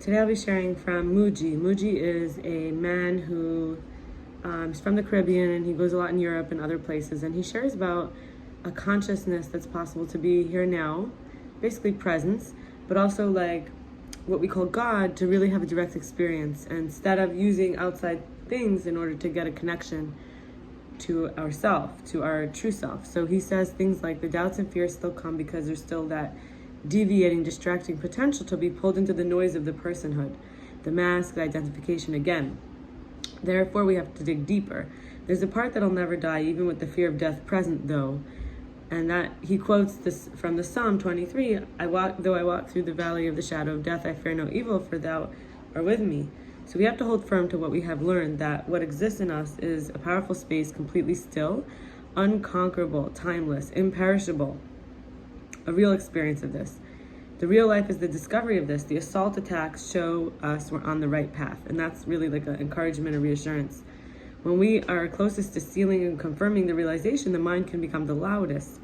Today I'll be sharing from Mooji. Mooji is a man who is from the Caribbean, and he goes a lot in Europe and other places, and he shares about a consciousness that's possible to be here now, basically presence, but also like what we call God, to really have a direct experience instead of using outside things in order to get a connection to ourself, to our true self. So he says things like the doubts and fears still come because there's still that deviating, distracting potential to be pulled into the noise of the personhood, the mask, the identification again. Therefore, we have to dig deeper. There's a part that'll never die, even with the fear of death present, though. And that he quotes this from the Psalm 23, though I walk through the valley of the shadow of death, I fear no evil, for thou art with me. So we have to hold firm to what we have learned, that what exists in us is a powerful space, completely still, unconquerable, timeless, imperishable. A real experience of this. The real life is the discovery of this. The assault attacks show us we're on the right path. And that's really like an encouragement, a reassurance. When we are closest to sealing and confirming the realization, the mind can become the loudest.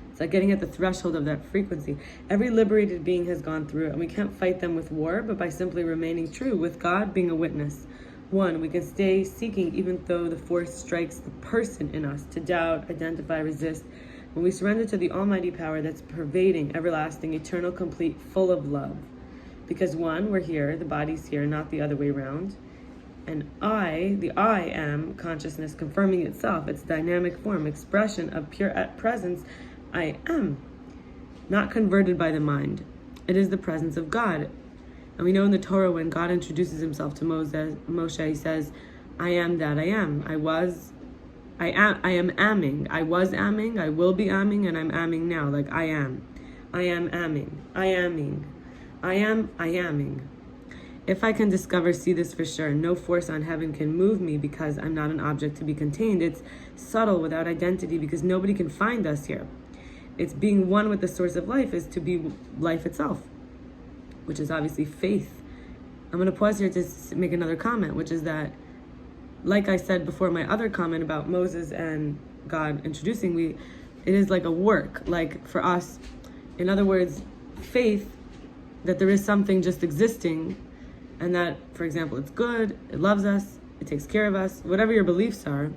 It's like getting at the threshold of that frequency. Every liberated being has gone through it, and we can't fight them with war, but by simply remaining true, with God being a witness. One, we can stay seeking even though the force strikes the person in us to doubt, identify, resist. When we surrender to the almighty power that's pervading, everlasting, eternal, complete, full of love. Because one, we're here, the body's here, not the other way around. And the I am consciousness confirming itself, its dynamic form, expression of pure presence, I am. Not converted by the mind. It is the presence of God. And we know in the Torah when God introduces himself to Moshe, he says, I am that I am. I am amming. I was amming, I will be amming, and I'm amming now. Like I am. I am amming. I amming. I amming. If I can see this for sure, no force on heaven can move me because I'm not an object to be contained. It's subtle, without identity, because nobody can find us here. It's being one with the source of life is to be life itself, which is obviously faith. I'm going to pause here to make another comment, which is that, like I said before, my other comment about Moses and God introducing, it is like a work, like for us, in other words, faith, that there is something just existing, and that, for example, it's good, it loves us, it takes care of us, whatever your beliefs are,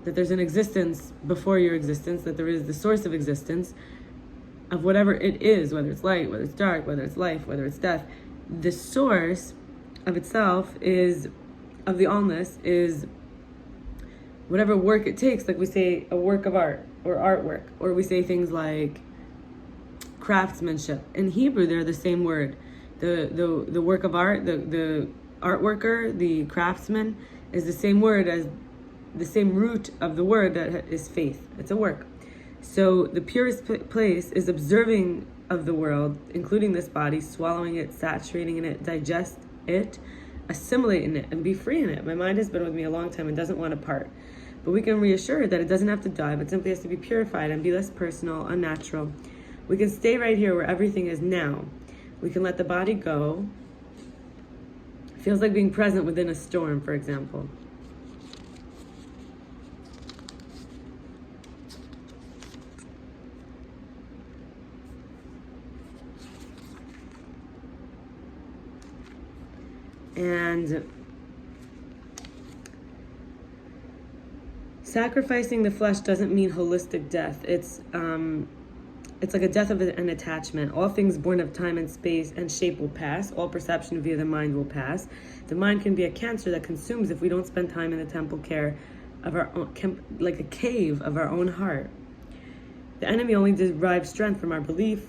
that there's an existence before your existence, that there is the source of existence of whatever it is, whether it's light, whether it's dark, whether it's life, whether it's death. The source of itself of the allness is whatever work it takes, like we say a work of art or artwork, or we say things like craftsmanship. In Hebrew, they're the same word. The work of art, the art worker, the craftsman is the same word as the same root of the word that is faith. It's a work. So the purest place is observing of the world, including this body, swallowing it, saturating in it, digest it, assimilate in it, and be free in it. My mind has been with me a long time and doesn't want to part. But we can reassure that it doesn't have to die, but simply has to be purified and be less personal, unnatural. We can stay right here where everything is now. We can let the body go. It feels like being present within a storm, for example. And sacrificing the flesh doesn't mean holistic death. It's like a death of an attachment. All things born of time and space and shape will pass. All perception via the mind will pass. The mind can be a cancer that consumes if we don't spend time in the temple care of our own, like a cave of our own heart. The enemy only derives strength from our belief,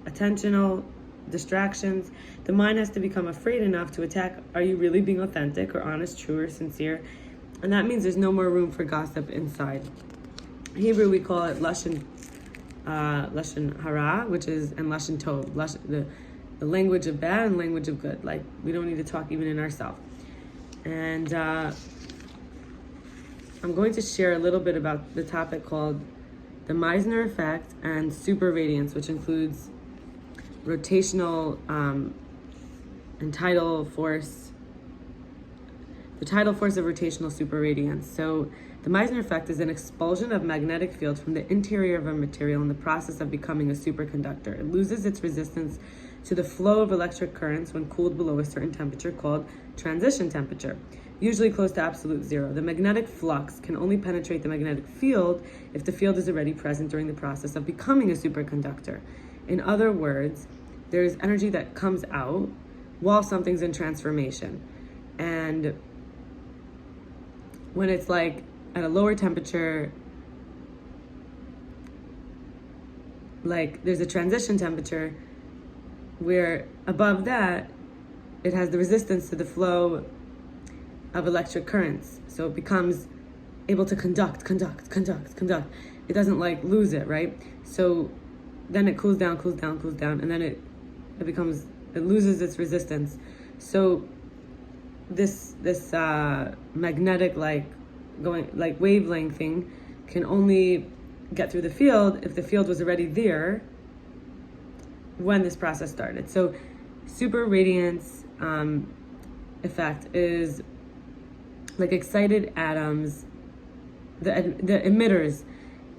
attentional distractions. The mind has to become afraid enough to attack. Are you really being authentic or honest, true or sincere? And that means there's no more room for gossip inside. In Hebrew, we call it lashon hara, which is, and lashon tov, the language of bad and language of good. Like, we don't need to talk even in ourselves. And I'm going to share a little bit about the topic called the Meissen effect and superradiance, which includes rotational and tidal force, the tidal force of rotational superradiance. So the Meissen effect is an expulsion of magnetic field from the interior of a material in the process of becoming a superconductor. It loses its resistance to the flow of electric currents when cooled below a certain temperature called transition temperature, usually close to absolute zero. The magnetic flux can only penetrate the magnetic field if the field is already present during the process of becoming a superconductor. In other words, there's energy that comes out while something's in transformation. And when it's like at a lower temperature, like there's a transition temperature where above that, it has the resistance to the flow of electric currents. So it becomes able to conduct. It doesn't like lose it, right? So then it cools down, and then it loses its resistance. So this magnetic wavelength thing can only get through the field if the field was already there when this process started. So super radiance effect is like excited atoms, the emitters,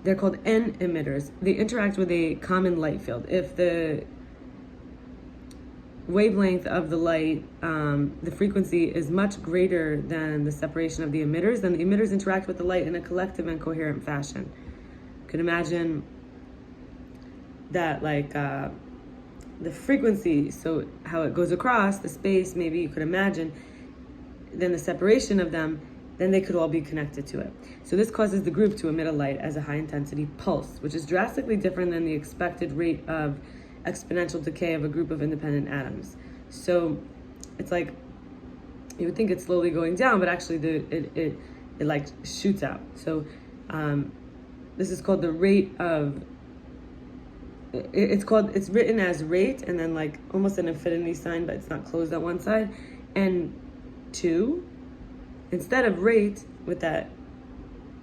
they're called N emitters. They interact with a common light field. If the wavelength of the light, the frequency is much greater than the separation of the emitters, then the emitters interact with the light in a collective and coherent fashion. You can imagine that the frequency, so how it goes across the space, maybe you could imagine, then the separation of them, then they could all be connected to it. So this causes the group to emit a light as a high intensity pulse, which is drastically different than the expected rate of exponential decay of a group of independent atoms. So it's like, you would think it's slowly going down, but actually it like shoots out. So this is called the rate of, it's written as rate and then like almost an infinity sign, but it's not closed on one side. And 2, instead of rate with that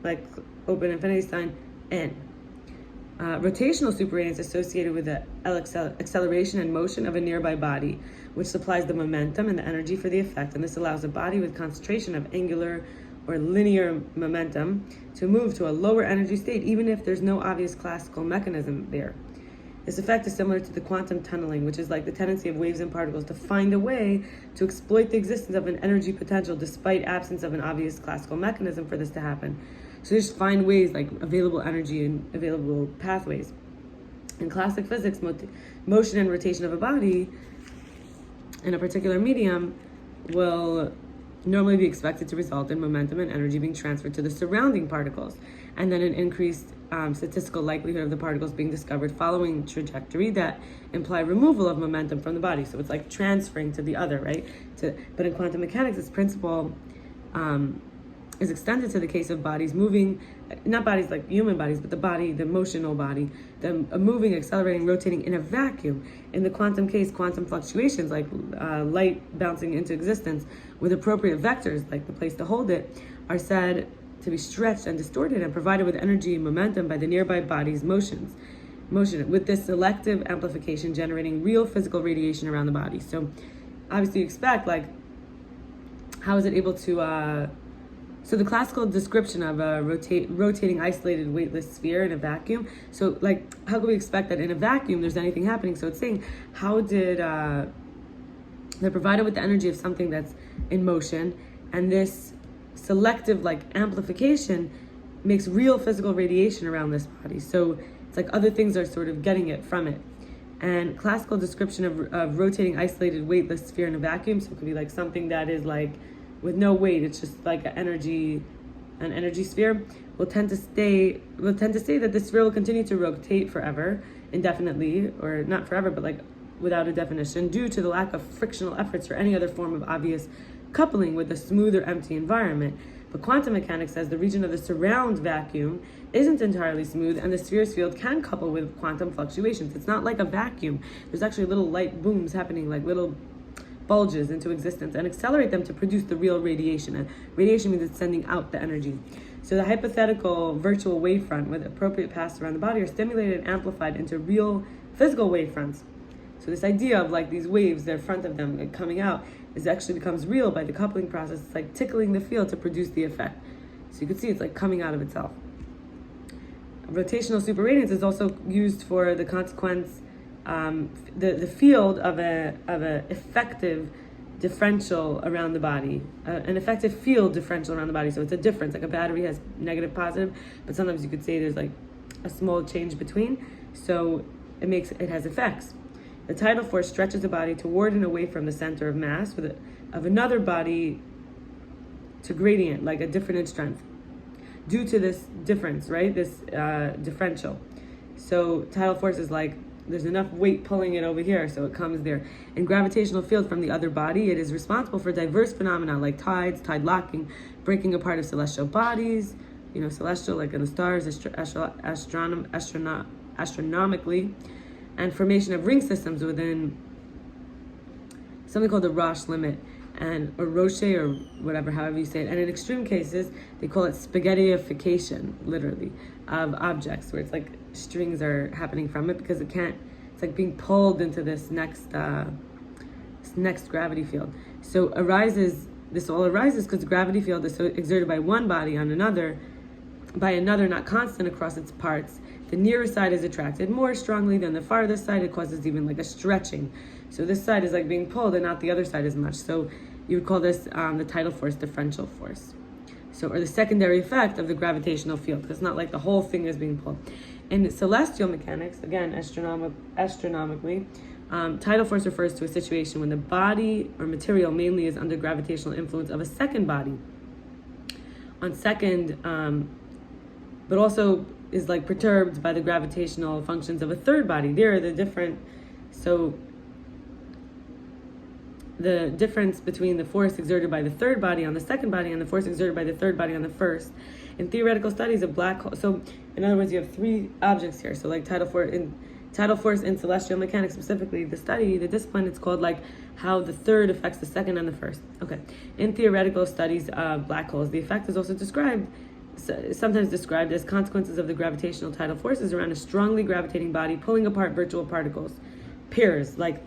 like open infinity sign, N. Rotational superradiance associated with the acceleration and motion of a nearby body, which supplies the momentum and the energy for the effect, and this allows a body with concentration of angular or linear momentum to move to a lower energy state, even if there's no obvious classical mechanism there. This effect is similar to the quantum tunneling, which is like the tendency of waves and particles to find a way to exploit the existence of an energy potential despite absence of an obvious classical mechanism for this to happen. So just find ways, like available energy and available pathways. In classic physics, motion and rotation of a body in a particular medium will normally be expected to result in momentum and energy being transferred to the surrounding particles, and then an increased statistical likelihood of the particles being discovered following trajectory that imply removal of momentum from the body. So it's like transferring to the other, right? But in quantum mechanics, this principle is extended to the case of bodies moving, not bodies like human bodies, but the body, the motional body, the moving, accelerating, rotating in a vacuum. In the quantum case, quantum fluctuations like light bouncing into existence with appropriate vectors, like the place to hold it, are said to be stretched and distorted and provided with energy and momentum by the nearby body's motion, with this selective amplification generating real physical radiation around the body. So obviously you expect, like, how is it able to, so the classical description of a rotating isolated weightless sphere in a vacuum, so like how can we expect that in a vacuum there's anything happening? So it's saying, how did, they're provided with the energy of something that's in motion, and this selective like amplification makes real physical radiation around this body. So it's like other things are sort of getting it from it. And classical description of rotating isolated weightless sphere in a vacuum, so it could be like something that is like with no weight, it's just like an energy sphere, will tend to say that the sphere will continue to rotate forever, indefinitely, or not forever, but like without a definition, due to the lack of frictional efforts or any other form of obvious coupling with a smooth or empty environment. But quantum mechanics says the region of the surround vacuum isn't entirely smooth, and the sphere's field can couple with quantum fluctuations. It's not like a vacuum. There's actually little light booms happening, like little bulges into existence, and accelerate them to produce the real radiation. And radiation means it's sending out the energy. So the hypothetical virtual wavefront with appropriate paths around the body are stimulated and amplified into real physical wavefronts. So this idea of like these waves, they're in front of them, like coming out, is actually becomes real by the coupling process. It's like tickling the field to produce the effect. So you can see it's like coming out of itself. Rotational superradiance is also used for the consequence the field of a effective differential around the body, an effective field differential around the body. So it's a difference, like a battery has negative, positive, but sometimes you could say there's like a small change between. So it has effects. The tidal force stretches the body toward and away from the center of mass of another body to gradient, like a different in strength, due to this difference, right? This differential. So tidal force is like there's enough weight pulling it over here, so it comes there. In gravitational field from the other body, it is responsible for diverse phenomena like tides, tide locking, breaking apart of celestial bodies, celestial like in the stars, astronomically, and formation of ring systems within something called the Roche limit, or Roche, or whatever, however you say it. And in extreme cases, they call it spaghettiification, literally, of objects, where it's like strings are happening from it because it's like being pulled into this next gravity field. So this all arises because the gravity field is so exerted by one body on another, by another not constant across its parts. The nearer side is attracted more strongly than the farthest side. It causes even like a stretching. So this side is like being pulled and not the other side as much. So you would call this the tidal force differential force. Or the secondary effect of the gravitational field. It's not like the whole thing is being pulled. In celestial mechanics, again, astronomically, tidal force refers to a situation when the body or material mainly is under gravitational influence of a second body. But also is like perturbed by the gravitational functions of a third body. They're the different. So the difference between the force exerted by the third body on the second body and the force exerted by the third body on the first. In theoretical studies of black holes, so in other words, you have three objects here. So like tidal force in celestial mechanics specifically, the discipline, it's called like how the third affects the second and the first. Okay. In theoretical studies of black holes, the effect is also sometimes described as consequences of the gravitational tidal forces around a strongly gravitating body pulling apart virtual particles, pairs, like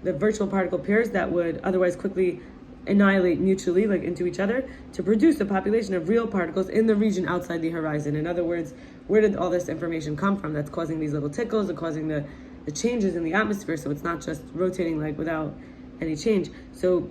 the virtual particle pairs that would otherwise quickly annihilate mutually, like into each other, to produce a population of real particles in the region outside the horizon. In other words, where did all this information come from that's causing these little tickles and causing the changes in the atmosphere? So it's not just rotating like without any change. So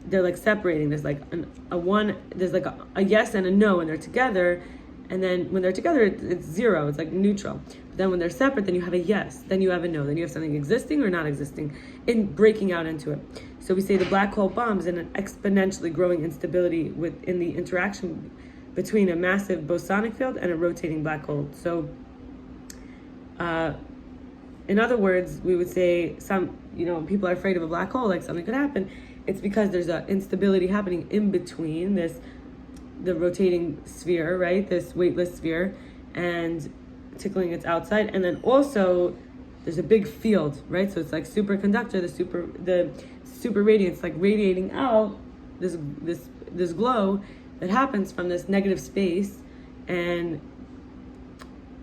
they're like separating. There's like there's like a yes and a no, and they're together. And then when they're together, it's zero. It's like neutral. But then when they're separate, then you have a yes, then you have a no, then you have something existing or not existing, in breaking out into it. So we say the black hole bombs in an exponentially growing instability within the interaction between a massive bosonic field and a rotating black hole. So, in other words, we would say when people are afraid of a black hole, like something could happen. It's because there's an instability happening in between the rotating sphere, right? This weightless sphere, and tickling its outside. And then also there's a big field, right? So it's like superconductor, the super radiance, like radiating out this glow that happens from this negative space and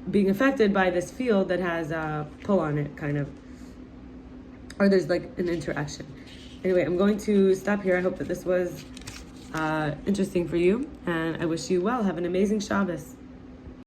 being affected by this field that has a pull on it, kind of. Or there's like an interaction. Anyway, I'm going to stop here. I hope that this was interesting for you, and I wish you well. Have an amazing Shabbos.